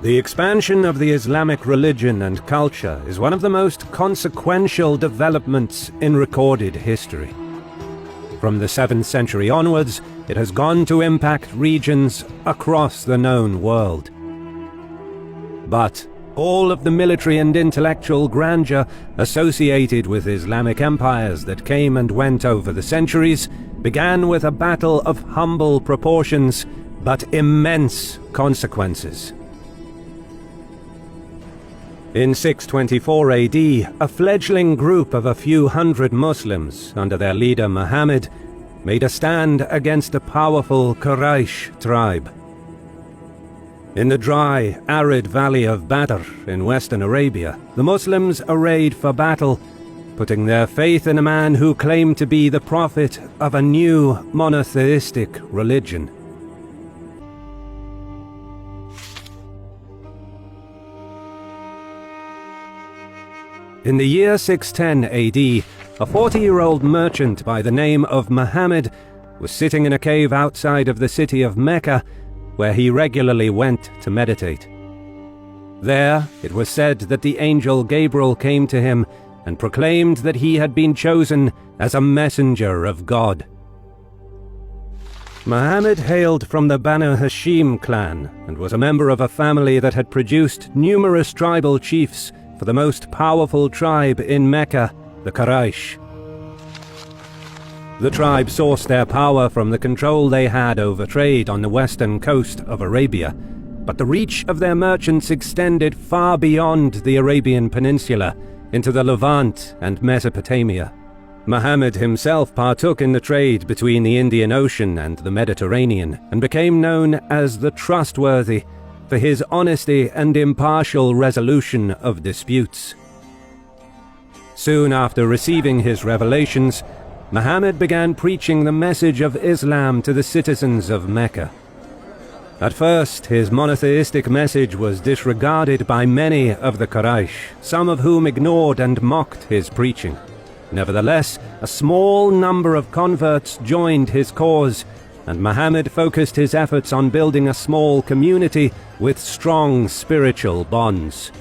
The expansion of the Islamic religion and culture is one of the most consequential developments in recorded history. From the 7th century onwards, it has gone to impact regions across the known world. But all of the military and intellectual grandeur associated with Islamic empires that came and went over the centuries began with a battle of humble proportions but immense consequences. In 624 AD, a fledgling group of a few hundred Muslims, under their leader Muhammad, made a stand against a powerful Quraysh tribe. In the dry, arid valley of Badar in western Arabia, the Muslims arrayed for battle, putting their faith in a man who claimed to be the prophet of a new monotheistic religion. In the year 610 AD, a 40-year-old merchant by the name of Muhammad was sitting in a cave outside of the city of Mecca, where he regularly went to meditate. There, it was said that the angel Gabriel came to him and proclaimed that he had been chosen as a messenger of God. Muhammad hailed from the Banu Hashim clan and was a member of a family that had produced numerous tribal chiefs for the most powerful tribe in Mecca, the Quraysh. The tribe sourced their power from the control they had over trade on the western coast of Arabia, but the reach of their merchants extended far beyond the Arabian Peninsula into the Levant and Mesopotamia. Muhammad himself partook in the trade between the Indian Ocean and the Mediterranean and became known as the Trustworthy for his honesty and impartial resolution of disputes. Soon after receiving his revelations, Muhammad began preaching the message of Islam to the citizens of Mecca. At first, his monotheistic message was disregarded by many of the Quraysh, some of whom ignored and mocked his preaching. Nevertheless, a small number of converts joined his cause, and Muhammad focused his efforts on building a small community with strong spiritual bonds.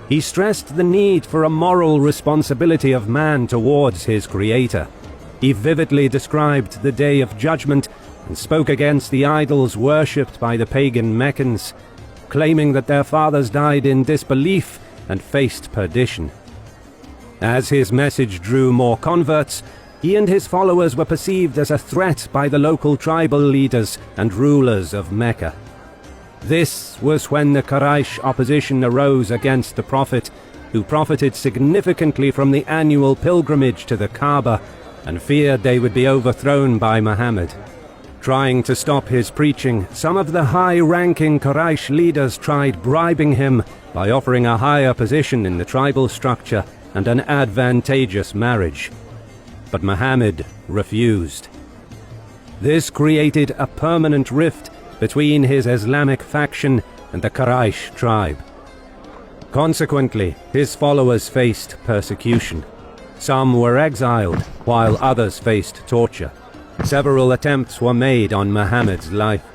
He stressed the need for a moral responsibility of man towards his Creator. He vividly described the Day of Judgment and spoke against the idols worshipped by the pagan Meccans, claiming that their fathers died in disbelief and faced perdition. As his message drew more converts, he and his followers were perceived as a threat by the local tribal leaders and rulers of Mecca. This was when the Quraysh opposition arose against the Prophet, who profited significantly from the annual pilgrimage to the Kaaba and feared they would be overthrown by Muhammad. Trying to stop his preaching, some of the high-ranking Quraysh leaders tried bribing him by offering a higher position in the tribal structure and an advantageous marriage. But Muhammad refused. This created a permanent rift between his Islamic faction and the Quraysh tribe. Consequently, his followers faced persecution. Some were exiled, while others faced torture. Several attempts were made on Muhammad's life.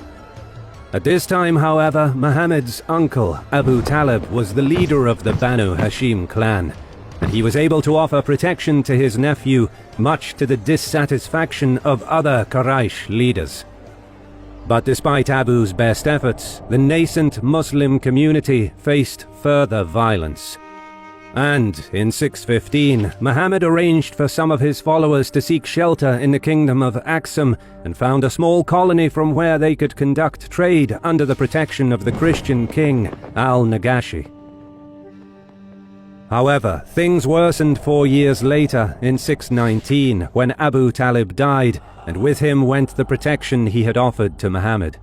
At this time, however, Muhammad's uncle, Abu Talib, was the leader of the Banu Hashim clan, and he was able to offer protection to his nephew, much to the dissatisfaction of other Quraysh leaders. But despite Abu's best efforts, the nascent Muslim community faced further violence. And in 615, Muhammad arranged for some of his followers to seek shelter in the kingdom of Aksum and found a small colony from where they could conduct trade under the protection of the Christian king, al-Nagashi. However, things worsened 4 years later, in 619, when Abu Talib died, and with him went the protection he had offered to Muhammad.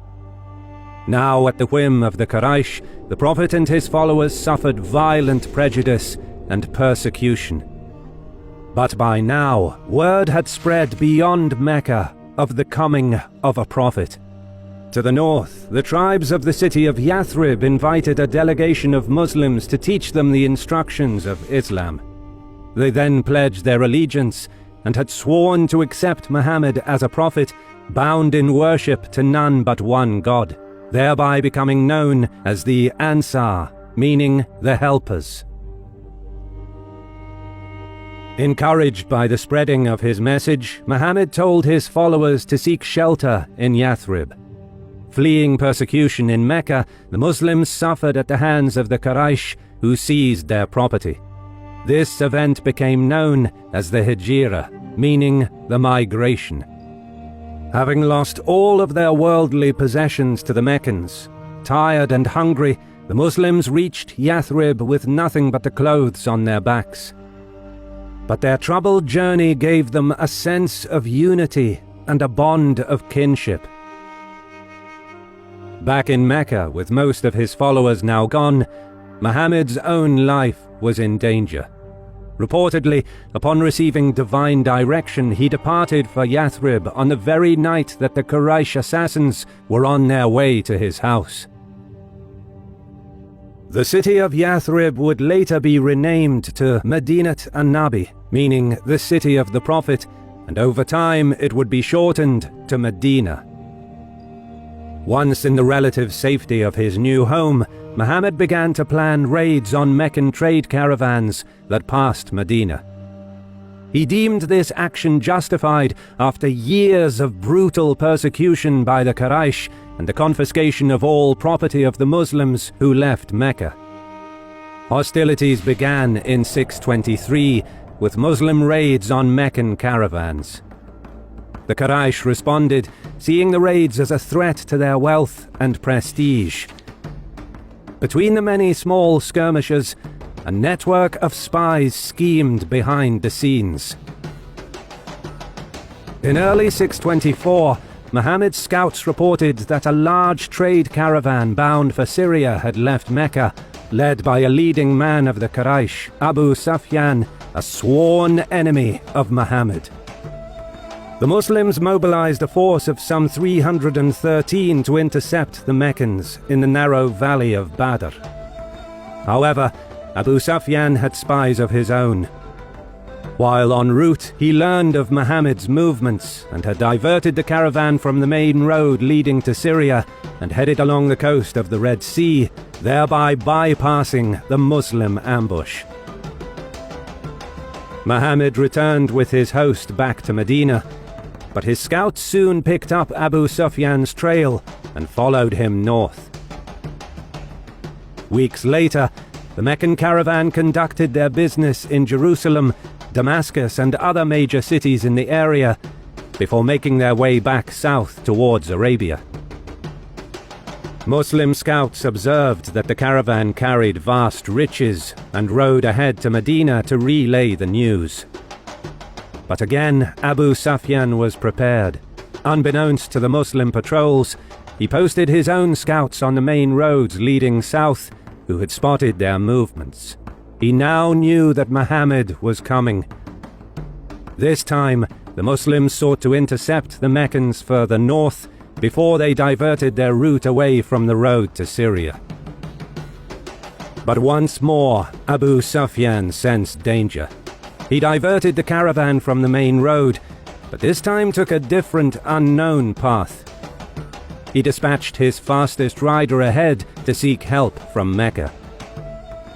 Now, at the whim of the Quraysh, the Prophet and his followers suffered violent prejudice and persecution. But by now, word had spread beyond Mecca of the coming of a prophet. To the north, the tribes of the city of Yathrib invited a delegation of Muslims to teach them the instructions of Islam. They then pledged their allegiance and had sworn to accept Muhammad as a prophet, bound in worship to none but one God. thereby becoming known as the Ansar, meaning the helpers. Encouraged by the spreading of his message, Muhammad told his followers to seek shelter in Yathrib. Fleeing persecution in Mecca, the Muslims suffered at the hands of the Quraysh, who seized their property. This event became known as the Hijrah, meaning the migration. Having lost all of their worldly possessions to the Meccans, tired and hungry, the Muslims reached Yathrib with nothing but the clothes on their backs. But their troubled journey gave them a sense of unity and a bond of kinship. Back in Mecca, with most of his followers now gone, Muhammad's own life was in danger. Reportedly, upon receiving divine direction, he departed for Yathrib on the very night that the Quraysh assassins were on their way to his house. The city of Yathrib would later be renamed to Madinat an-Nabi, meaning the city of the Prophet, and over time it would be shortened to Medina. Once in the relative safety of his new home, Muhammad began to plan raids on Meccan trade caravans that passed Medina. He deemed this action justified after years of brutal persecution by the Quraysh and the confiscation of all property of the Muslims who left Mecca. Hostilities began in 623 with Muslim raids on Meccan caravans. The Quraysh responded, seeing the raids as a threat to their wealth and prestige. Between the many small skirmishes, a network of spies schemed behind the scenes. In early 624, Muhammad's scouts reported that a large trade caravan bound for Syria had left Mecca, led by a leading man of the Quraysh, Abu Sufyan, a sworn enemy of Muhammad. The Muslims mobilized a force of some 313 to intercept the Meccans in the narrow valley of Badar. However, Abu Sufyan had spies of his own. While en route, he learned of Muhammad's movements and had diverted the caravan from the main road leading to Syria and headed along the coast of the Red Sea, thereby bypassing the Muslim ambush. Muhammad returned with his host back to Medina, but his scouts soon picked up Abu Sufyan's trail and followed him north. Weeks later, the Meccan caravan conducted their business in Jerusalem, Damascus, and other major cities in the area before making their way back south towards Arabia. Muslim scouts observed that the caravan carried vast riches and rode ahead to Medina to relay the news. But again, Abu Sufyan was prepared. Unbeknownst to the Muslim patrols, he posted his own scouts on the main roads leading south, who had spotted their movements. He now knew that Muhammad was coming. This time, the Muslims sought to intercept the Meccans further north before they diverted their route away from the road to Syria. But once more, Abu Sufyan sensed danger. He diverted the caravan from the main road, but this time took a different, unknown path. He dispatched his fastest rider ahead to seek help from Mecca.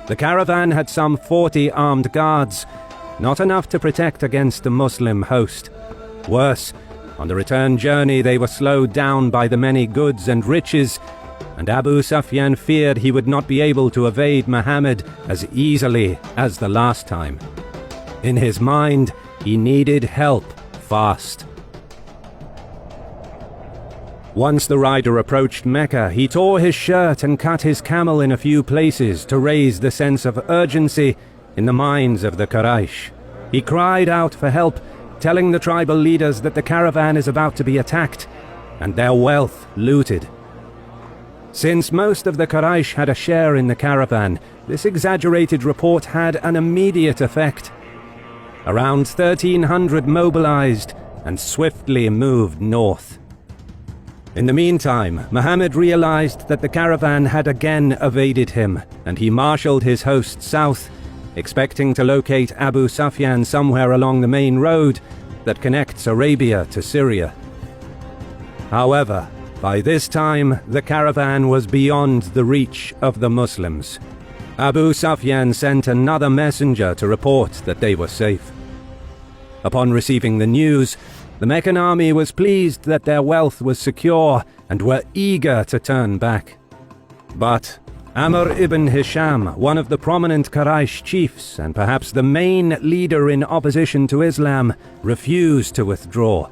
The caravan had some 40 armed guards, not enough to protect against the Muslim host. Worse, on the return journey they were slowed down by the many goods and riches, and Abu Sufyan feared he would not be able to evade Muhammad as easily as the last time. In his mind, he needed help fast. Once the rider approached Mecca, he tore his shirt and cut his camel in a few places to raise the sense of urgency in the minds of the Quraysh. He cried out for help, telling the tribal leaders that the caravan is about to be attacked and their wealth looted. Since most of the Quraysh had a share in the caravan, this exaggerated report had an immediate effect. Around 1,300 mobilized and swiftly moved north. In the meantime, Muhammad realized that the caravan had again evaded him, and he marshaled his host south, expecting to locate Abu Sufyan somewhere along the main road that connects Arabia to Syria. However, By this time, the caravan was beyond the reach of the Muslims. Abu Sufyan sent another messenger to report that they were safe. Upon receiving the news, the Meccan army was pleased that their wealth was secure and were eager to turn back. But Amr ibn Hisham, one of the prominent Quraysh chiefs and perhaps the main leader in opposition to Islam, refused to withdraw.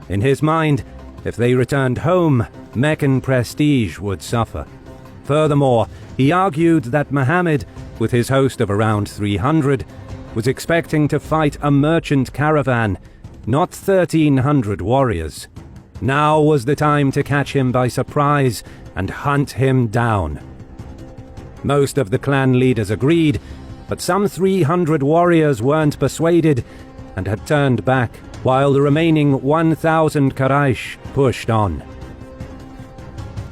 In his mind, if they returned home, Meccan prestige would suffer. Furthermore, he argued that Muhammad, with his host of around 300, was expecting to fight a merchant caravan, not 1,300 warriors. Now was the time to catch him by surprise and hunt him down. Most of the clan leaders agreed, but some 300 warriors weren't persuaded and had turned back, while the remaining 1,000 Quraysh pushed on.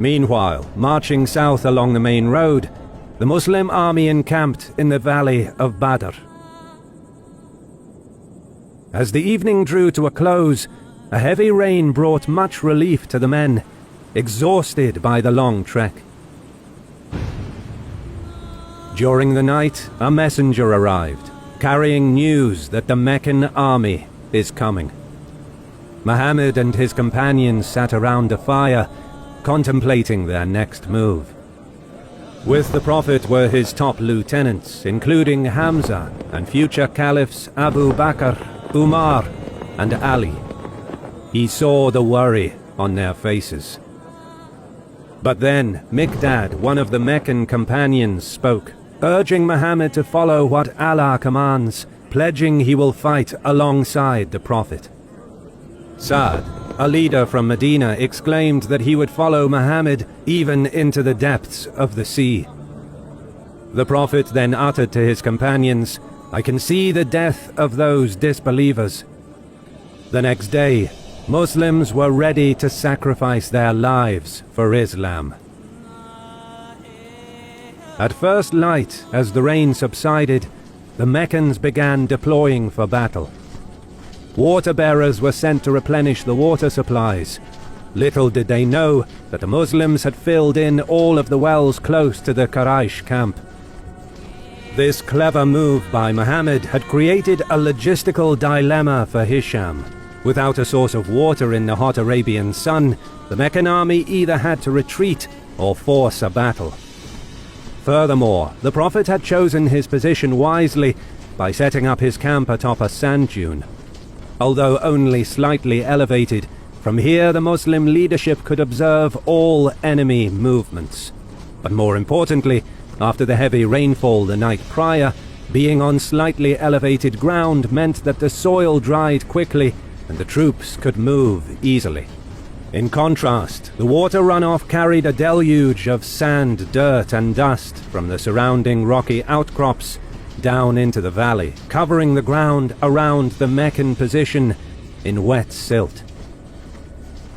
Meanwhile, marching south along the main road, the Muslim army encamped in the valley of Badr. As the evening drew to a close, a heavy rain brought much relief to the men, exhausted by the long trek. During the night, a messenger arrived, carrying news that the Meccan army is coming. Muhammad and his companions sat around a fire, contemplating their next move. With the Prophet were his top lieutenants, including Hamza and future caliphs Abu Bakr, Umar, and Ali. He saw the worry on their faces. But then Miqdad, one of the Meccan companions, spoke, urging Muhammad to follow what Allah commands, pledging he will fight alongside the Prophet. Sa'd, a leader from Medina, exclaimed that he would follow Muhammad even into the depths of the sea. The Prophet then uttered to his companions, "I can see the death of those disbelievers." The next day, Muslims were ready to sacrifice their lives for Islam. At first light, as the rain subsided, the Meccans began deploying for battle. Water bearers were sent to replenish the water supplies. Little did they know that the Muslims had filled in all of the wells close to the Quraysh camp. This clever move by Muhammad had created a logistical dilemma for Hisham. Without a source of water in the hot Arabian sun, the Meccan army either had to retreat or force a battle. Furthermore, the Prophet had chosen his position wisely by setting up his camp atop a sand dune. Although only slightly elevated, from here the Muslim leadership could observe all enemy movements. But more importantly, after the heavy rainfall the night prior, being on slightly elevated ground meant that the soil dried quickly and the troops could move easily. In contrast, the water runoff carried a deluge of sand, dirt and dust from the surrounding rocky outcrops down into the valley, covering the ground around the Meccan position in wet silt.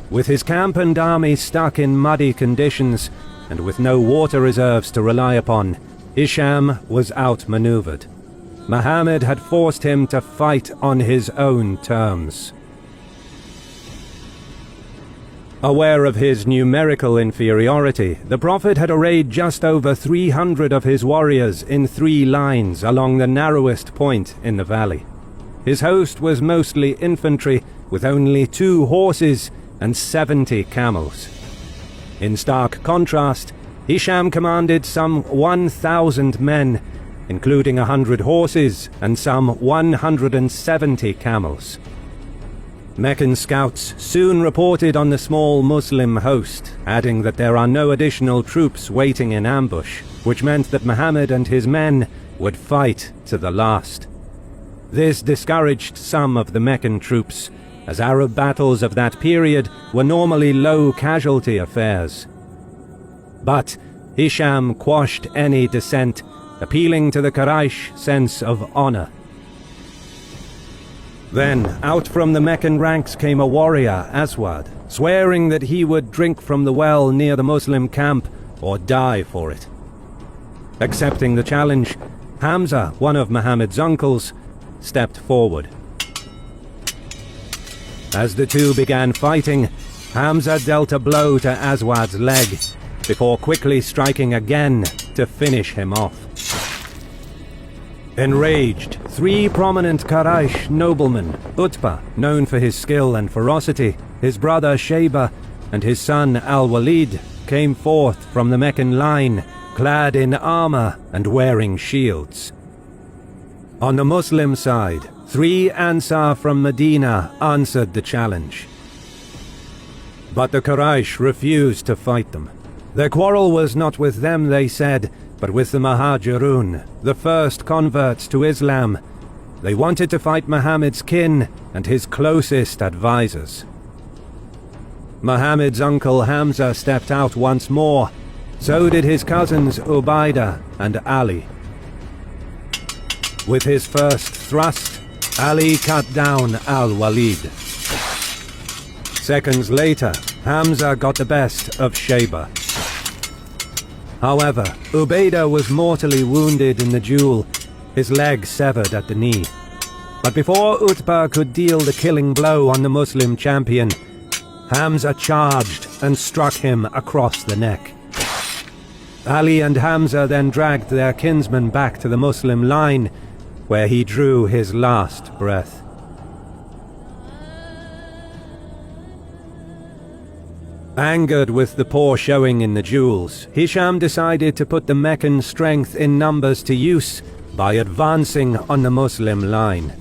With his camp and army stuck in muddy conditions, and with no water reserves to rely upon, Hisham was outmaneuvered. Muhammad had forced him to fight on his own terms. Aware of his numerical inferiority, the Prophet had arrayed just over 300 of his warriors in 3 lines along the narrowest point in the valley. His host was mostly infantry, with only 2 horses and 70 camels. In stark contrast, Hisham commanded some 1,000 men, including 100 horses and some 170 camels. Meccan scouts soon reported on the small Muslim host, adding that there are no additional troops waiting in ambush, which meant that Muhammad and his men would fight to the last. This discouraged some of the Meccan troops, as Arab battles of that period were normally low-casualty affairs. But Hisham quashed any dissent, appealing to the Quraysh sense of honor. Then, out from the Meccan ranks came a warrior, Aswad, swearing that he would drink from the well near the Muslim camp or die for it. Accepting the challenge, Hamza, one of Muhammad's uncles, stepped forward. As the two began fighting, Hamza dealt a blow to Aswad's leg, before quickly striking again to finish him off. Enraged, 3 prominent Quraysh noblemen, Utbah, known for his skill and ferocity, his brother Shayba, and his son Al-Walid, came forth from the Meccan line, clad in armor and wearing shields. On the Muslim side, 3 Ansar from Medina answered the challenge. But the Quraysh refused to fight them. Their quarrel was not with them, they said, but with the Muhajirun, the first converts to Islam. They wanted to fight Muhammad's kin and his closest advisors. Muhammad's uncle Hamza stepped out once more. So did his cousins Ubaidah and Ali. With his first thrust, Ali cut down Al-Walid. Seconds later, Hamza got the best of Shayba. However, Ubaidah was mortally wounded in the duel, his leg severed at the knee. But before Utbah could deal the killing blow on the Muslim champion, Hamza charged and struck him across the neck. Ali and Hamza then dragged their kinsman back to the Muslim line, where he drew his last breath. Angered with the poor showing in the duels, Hisham decided to put the Meccan strength in numbers to use by advancing on the Muslim line.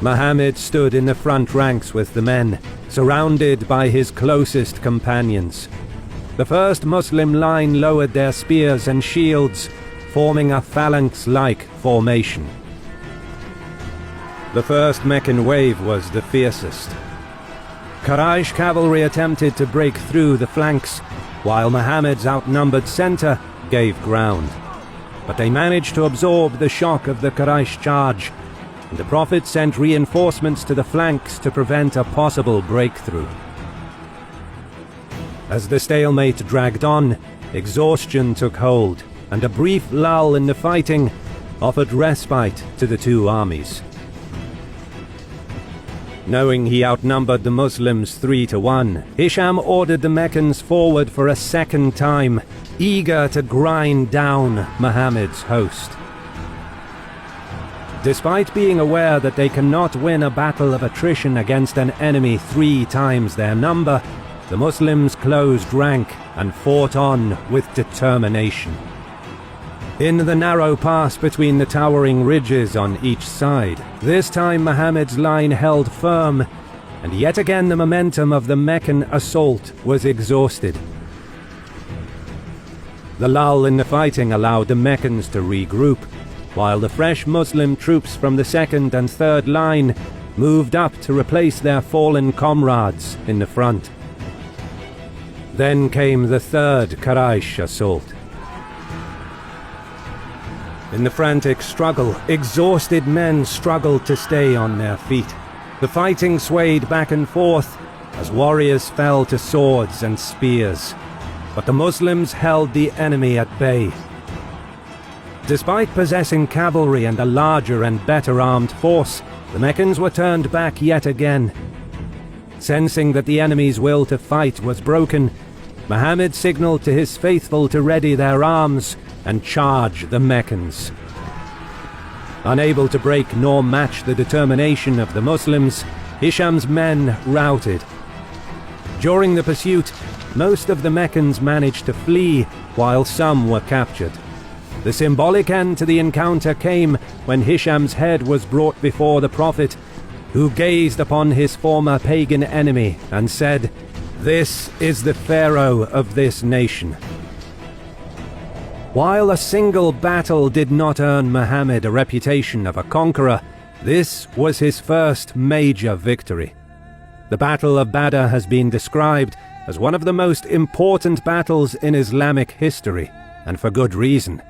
Muhammad stood in the front ranks with the men, surrounded by his closest companions. The first Muslim line lowered their spears and shields, forming a phalanx-like formation. The first Meccan wave was the fiercest. Quraysh cavalry attempted to break through the flanks, while Muhammad's outnumbered center gave ground. But they managed to absorb the shock of the Quraysh charge, and the Prophet sent reinforcements to the flanks to prevent a possible breakthrough. As the stalemate dragged on, exhaustion took hold, and a brief lull in the fighting offered respite to the two armies. Knowing he outnumbered the Muslims 3-1, Hisham ordered the Meccans forward for a second time, eager to grind down Muhammad's host. Despite being aware that they cannot win a battle of attrition against an enemy 3 times their number, the Muslims closed rank and fought on with determination. In the narrow pass between the towering ridges on each side, this time Muhammad's line held firm, and yet again the momentum of the Meccan assault was exhausted. The lull in the fighting allowed the Meccans to regroup, while the fresh Muslim troops from the second and third line moved up to replace their fallen comrades in the front. Then came the third Quraysh assault. In the frantic struggle, exhausted men struggled to stay on their feet. The fighting swayed back and forth as warriors fell to swords and spears, but the Muslims held the enemy at bay. Despite possessing cavalry and a larger and better armed force, the Meccans were turned back yet again. Sensing that the enemy's will to fight was broken, Muhammad signaled to his faithful to ready their arms and charge the Meccans. Unable to break nor match the determination of the Muslims, Hisham's men routed. During the pursuit, most of the Meccans managed to flee, while some were captured. The symbolic end to the encounter came when Hisham's head was brought before the Prophet, who gazed upon his former pagan enemy and said, "This is the Pharaoh of this nation." While a single battle did not earn Muhammad a reputation of a conqueror, this was his first major victory. The Battle of Badar has been described as one of the most important battles in Islamic history, and for good reason.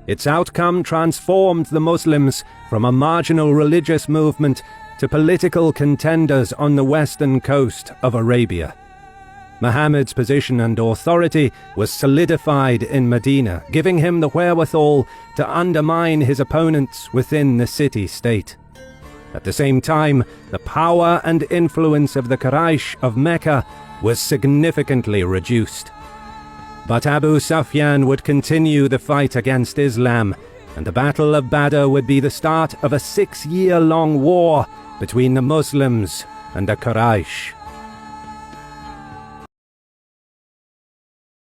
Its outcome transformed the Muslims from a marginal religious movement to political contenders on the western coast of Arabia. Muhammad's position and authority was solidified in Medina, giving him the wherewithal to undermine his opponents within the city-state. At the same time, the power and influence of the Quraysh of Mecca was significantly reduced. But Abu Sufyan would continue the fight against Islam, and the Battle of Badr would be the start of a 6-year-long war between the Muslims and the Quraysh.